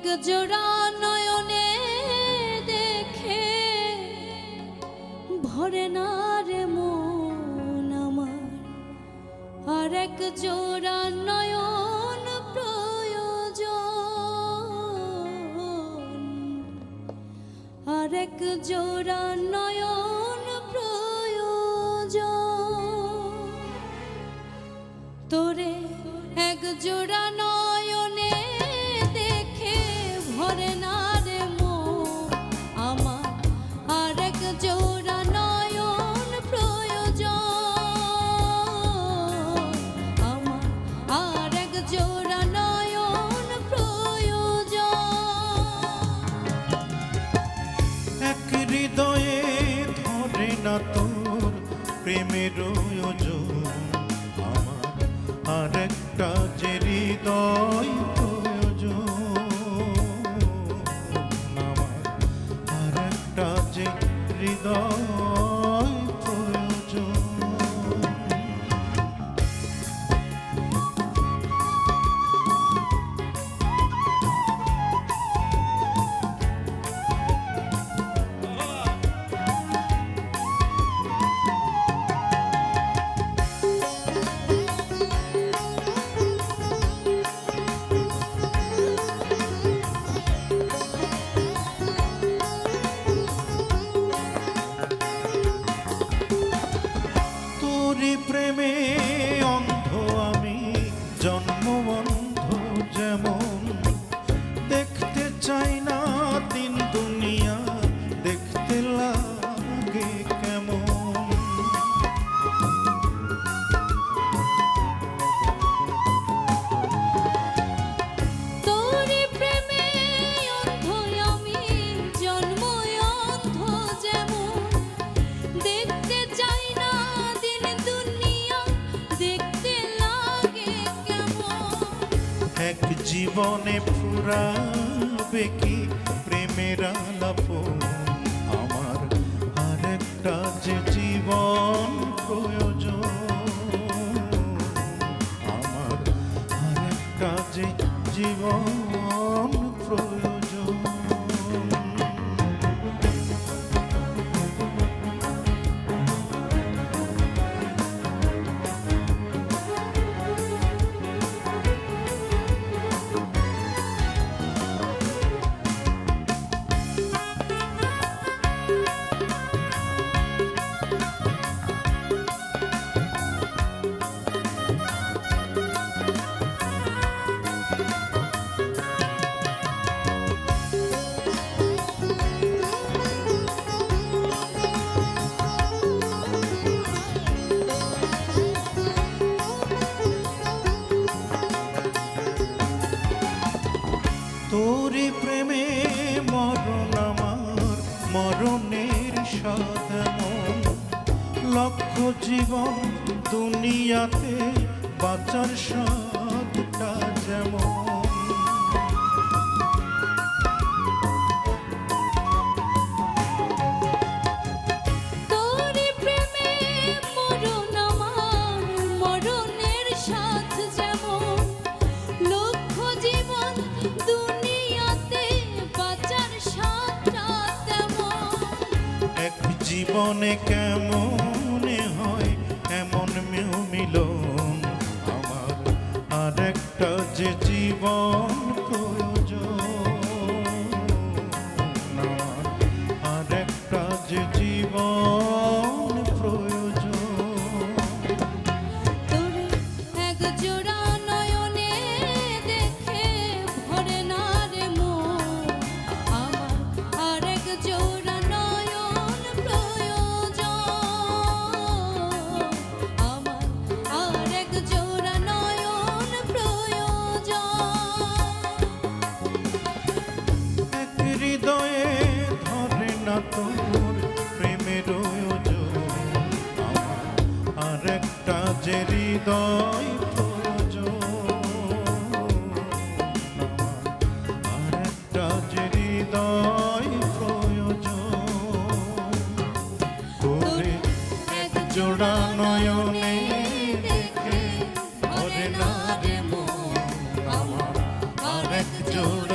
এক জোড়া নয়নে দেখে ভরে না রে মন আমার, আর এক জোড়া নয়ন প্রয়োজন, আর এক জোড়া নয়ন প্রয়োজন। তোরে এক জোড়া নয়নে দেখে ভরে না রে মন আমার, আর এক জোড়া নয়ন প্রয়োজন আমার, আর এক জোড়া নয়ন প্রয়োজন। এক হৃদয়ে ধরে না তোর প্রেমের ওজন আমার, আর একটা যে হৃদয় প্রয়োজন আমার, আর একটা যে হৃদয় প্রয়োজন। প্রেমে অন্ধ আমি জন্মবন্ধ যেমন, দেখতে চাই না দিন দুনিয়া দেখতে লাগে কেমন। তোরে প্রেমে অন্ধ আমি জন্ম অন্ধ যেমন, দেখতে চাই না এক জীবনে ফুরাবে কি প্রেমের আলাপন আমার, আর একটা যে জীবন প্রয়োজন আমার, আর একটা যে জীবন প্রয়োজন। তোরে প্রেমে মরণ আমার, মরণের সাধন, লক্ষ জীবন দুনিয়াতে বাঁচার সাধটা যেমন। তোরে প্রেমে মরণ আমার, মরণের সাথ যেমন, লক্ষ জীবন দুনিয়াতে বাঁচার সাথটা তেমন। এক জীবনে কেমনে হয় এমন মিলন আমার, আর একটা যে জীবন প্রয়োজন আমার, আর একটা যে জীবন প্রয়োজন। তোরে এক জোড়া নয়নে দেখে ভরে না রে মন আমার, আর এক জোড়া নয়ন প্রয়োজন আমার, আর এক জোড়া নয়ন প্রয়োজন। এক হৃদয়ে ধরে না তোর প্রেমের ওজন আমার, আর একটা যে হৃদয় প্রয়োজন আমার, আর একটা যে হৃদয় প্রয়োজন। তোরে এক জোড়া নয়নে দেখে ভরে না রে মন আমার, আর এক জোড়া